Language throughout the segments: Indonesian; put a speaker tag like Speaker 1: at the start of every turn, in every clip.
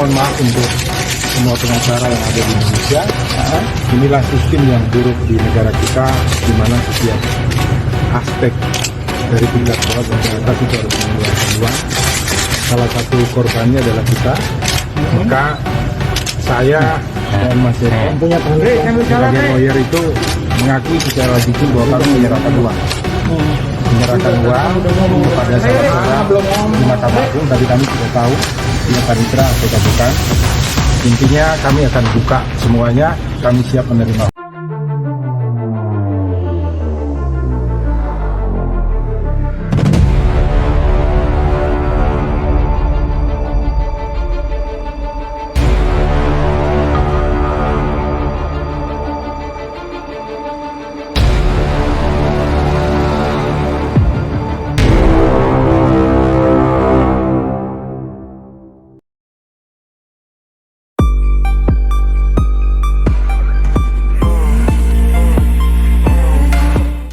Speaker 1: mohon maaf untuk semua pengacara yang ada di Indonesia. Inilah sistem yang buruk di negara kita, di mana setiap aspek dari tingkat bawah dan ke atas itu harus mengeluarkan uang. Salah satu korbannya adalah kita. Maka saya dan Mas Eko sebagai lawyer itu mengakui secara jujur bahwa kami menyerahkan uang kepada saudara di Mahkamah Agung. Tapi kami tidak tahu dia panitera atau bukan. Intinya kami akan buka semuanya, kami siap menerima.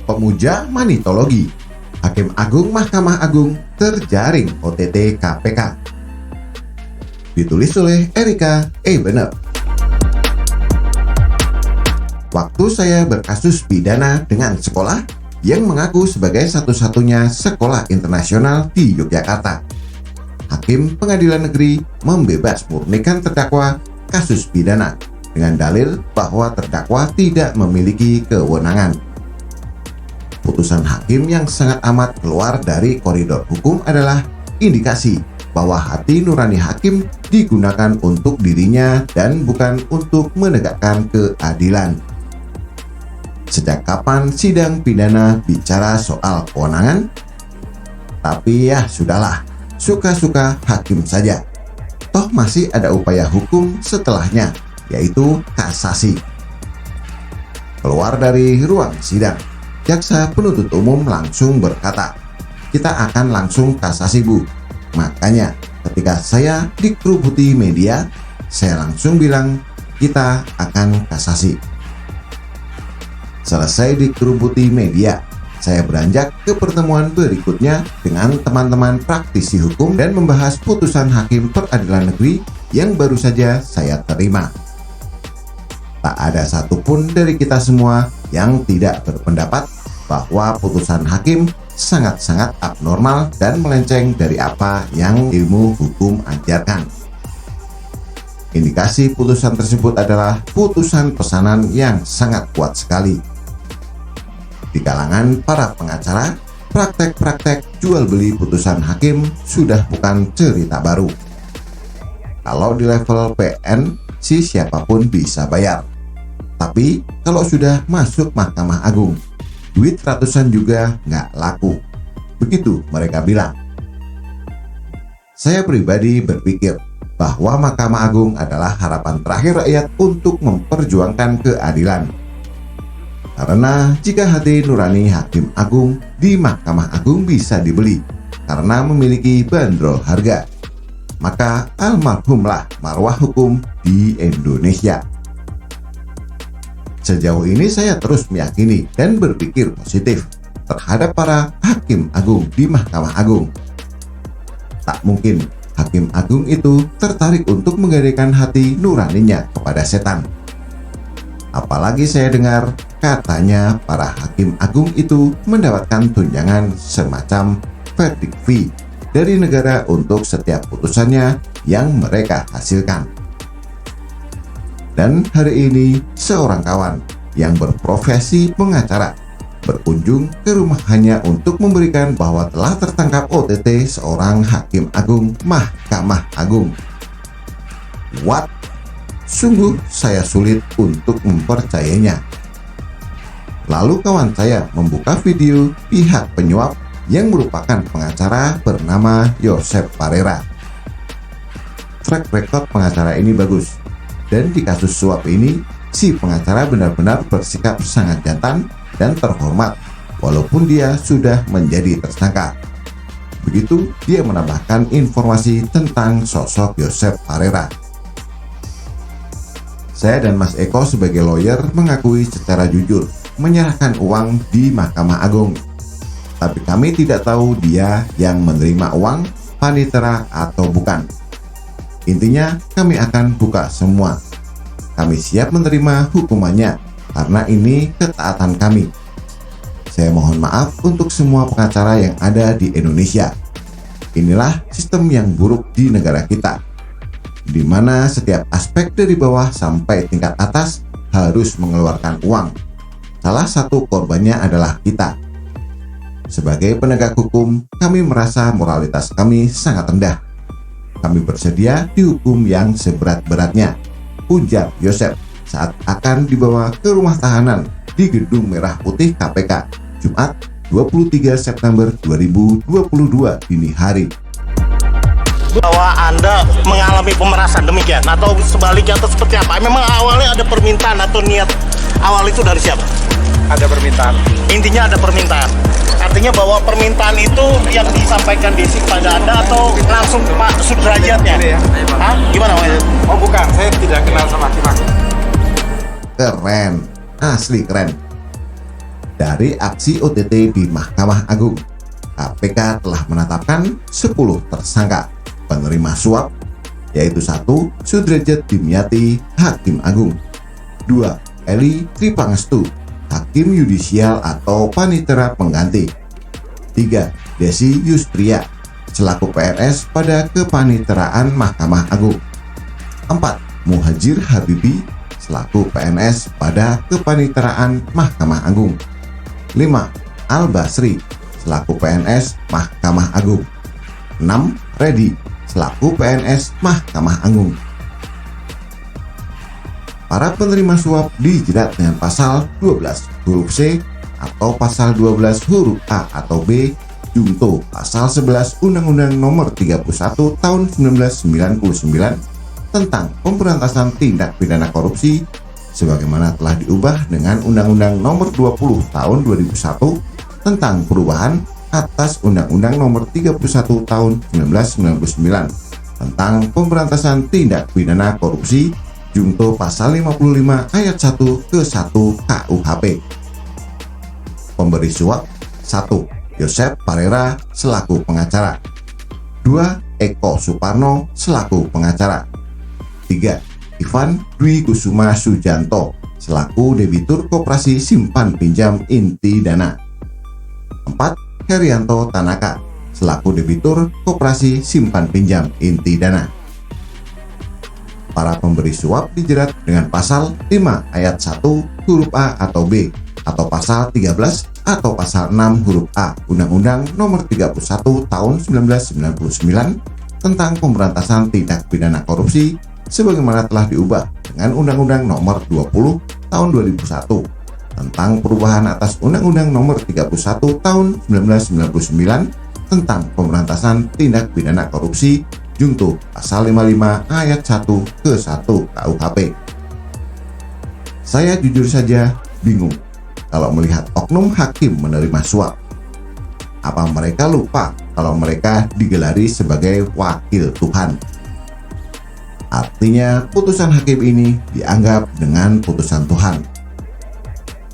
Speaker 2: Pemuja Manitologi, Hakim Agung Mahkamah Agung terjaring OTT KPK. Ditulis oleh Erika Ebener. Waktu saya berkasus pidana dengan sekolah yang mengaku sebagai satu-satunya sekolah internasional di Yogyakarta, Hakim Pengadilan Negeri membebas murnikan terdakwa kasus pidana dengan dalil bahwa terdakwa tidak memiliki kewenangan. Putusan hakim yang sangat amat keluar dari koridor hukum adalah indikasi bahwa hati nurani hakim digunakan untuk dirinya dan bukan untuk menegakkan keadilan. Sejak kapan sidang pidana bicara soal kewenangan? Tapi ya sudahlah, suka-suka hakim saja. Toh masih ada upaya hukum setelahnya, yaitu kasasi. Keluar dari ruang sidang, jaksa penuntut umum langsung berkata, "Kita akan langsung kasasi, Bu." Makanya ketika saya dikerubuti media, saya langsung bilang, "Kita akan kasasi." Selesai dikerubuti media, saya beranjak ke pertemuan berikutnya dengan teman-teman praktisi hukum dan membahas putusan Hakim Peradilan Negeri yang baru saja saya terima. Tak ada satupun dari kita semua yang tidak berpendapat bahwa putusan hakim sangat-sangat abnormal dan melenceng dari apa yang ilmu hukum ajarkan. Indikasi putusan tersebut adalah putusan pesanan yang sangat kuat sekali. Di kalangan para pengacara, praktek-praktek jual beli putusan hakim sudah bukan cerita baru. Kalau di level PN sih siapapun bisa bayar. Tapi kalau sudah masuk Mahkamah Agung, duit ratusan juga nggak laku. Begitu mereka bilang. Saya pribadi berpikir bahwa Mahkamah Agung adalah harapan terakhir rakyat untuk memperjuangkan keadilan. Karena jika hati nurani Hakim Agung di Mahkamah Agung bisa dibeli karena memiliki bandrol harga, maka almarhumlah marwah hukum di Indonesia. Sejauh ini saya terus meyakini dan berpikir positif terhadap para Hakim Agung di Mahkamah Agung. Tak mungkin Hakim Agung itu tertarik untuk menggadaikan hati nuraninya kepada setan. Apalagi saya dengar katanya para Hakim Agung itu mendapatkan tunjangan semacam verdict fee dari negara untuk setiap putusannya yang mereka hasilkan. Dan hari ini seorang kawan yang berprofesi pengacara berkunjung ke rumahnya untuk memberikan bahwa telah tertangkap OTT seorang Hakim Agung Mahkamah Agung. What? Sungguh saya sulit untuk mempercayainya. Lalu kawan saya membuka video pihak penyuap yang merupakan pengacara bernama Joseph Parera. Track record pengacara ini bagus. Dan di kasus suap ini, si pengacara benar-benar bersikap sangat jantan dan terhormat, walaupun dia sudah menjadi tersangka. Begitu dia menambahkan informasi tentang sosok Joseph Parera. Saya dan Mas Eko sebagai lawyer mengakui secara jujur menyerahkan uang di Mahkamah Agung. Tapi kami tidak tahu dia yang menerima uang, panitera atau bukan. Intinya, kami akan buka semua. Kami siap menerima hukumannya karena ini ketaatan kami. Saya mohon maaf untuk semua pengacara yang ada di Indonesia. Inilah sistem yang buruk di negara kita, di mana setiap aspek dari bawah sampai tingkat atas harus mengeluarkan uang. Salah satu korbannya adalah kita. Sebagai penegak hukum, kami merasa moralitas kami sangat rendah. Kami bersedia dihukum yang seberat-beratnya, ujar Yosep saat akan dibawa ke rumah tahanan di Gedung Merah Putih KPK, Jumat 23 September 2022 dini hari.
Speaker 3: Bahwa Anda mengalami pemerasan demikian atau sebaliknya atau seperti apa? Memang awalnya ada permintaan atau niat awal itu dari siapa?
Speaker 1: Ada permintaan.
Speaker 3: Intinya ada permintaan. Artinya bahwa permintaan itu yang disampaikan Desi kepada Anda atau langsung Pak Sudrajatnya?
Speaker 1: Ini ya.
Speaker 3: Hah? Gimana Pak?
Speaker 1: Oh bukan, saya tidak kenal sama Hakim.
Speaker 2: Keren, asli keren. Dari aksi OTT di Mahkamah Agung, KPK telah menetapkan 10 tersangka penerima suap, yaitu 1. Sudrajat Dimyati, Hakim Agung; 2. Eli Tripangestu, Hakim Yudisial atau Panitera Pengganti; 3. Desi Yustria, selaku PNS pada Kepaniteraan Mahkamah Agung; 4. Muhajir Habibi, selaku PNS pada Kepaniteraan Mahkamah Agung; 5. Al Basri, selaku PNS Mahkamah Agung; 6. Redi, selaku PNS Mahkamah Agung. Para penerima suap dijerat dengan pasal 12 huruf C atau pasal 12 huruf A atau B junto pasal 11 Undang-Undang Nomor 31 Tahun 1999 tentang pemberantasan tindak pidana korupsi, sebagaimana telah diubah dengan Undang-Undang Nomor 20 Tahun 2001 tentang perubahan atas Undang-Undang Nomor 31 Tahun 1999 tentang pemberantasan tindak pidana korupsi junto pasal 55 ayat 1 ke 1 KUHP. Pemberi suap: 1. Yosep Parera selaku pengacara; 2. Eko Suparno selaku pengacara; 3. Ivan Dwi Kusuma Sujanto selaku debitur Koperasi Simpan Pinjam Inti Dana; 4. Herianto Tanaka selaku debitur Koperasi Simpan Pinjam Inti Dana. Para pemberi suap dijerat dengan pasal 5 ayat 1 huruf A atau B atau pasal 13 atau pasal 6 huruf A Undang-Undang Nomor 31 Tahun 1999 tentang pemberantasan tindak pidana korupsi, sebagaimana telah diubah dengan Undang-Undang Nomor 20 Tahun 2001 tentang perubahan atas Undang-Undang Nomor 31 Tahun 1999 tentang pemberantasan tindak pidana korupsi junto pasal 55 ayat 1 ke 1 KUHP. Saya jujur saja bingung kalau melihat oknum hakim menerima suap. Apa mereka lupa kalau mereka digelari sebagai wakil Tuhan? Artinya putusan hakim ini dianggap dengan putusan Tuhan.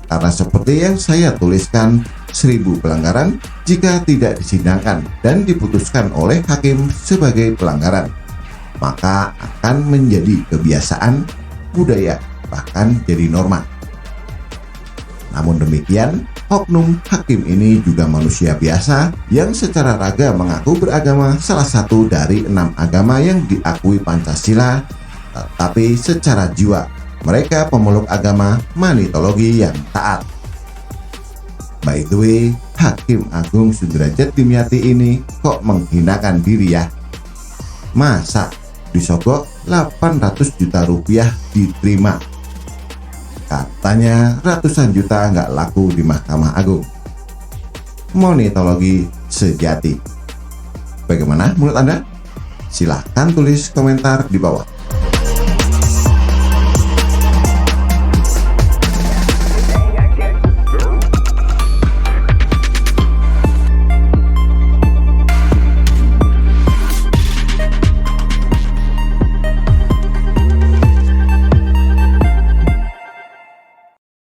Speaker 2: Karena seperti yang saya tuliskan, 1000 pelanggaran jika tidak disidangkan dan diputuskan oleh hakim sebagai pelanggaran, maka akan menjadi kebiasaan, budaya, bahkan jadi norma. Namun demikian, oknum hakim ini juga manusia biasa yang secara raga mengaku beragama salah satu dari 6 agama yang diakui Pancasila, tetapi secara jiwa mereka pemeluk agama Manitologi yang taat. By the way, Hakim Agung Sudrajat Dimyati ini kok menghinakan diri ya? Masa disogok 800 juta rupiah diterima? Katanya ratusan juta nggak laku di Mahkamah Agung. Monitologi sejati. Bagaimana menurut Anda? Silahkan tulis komentar di bawah.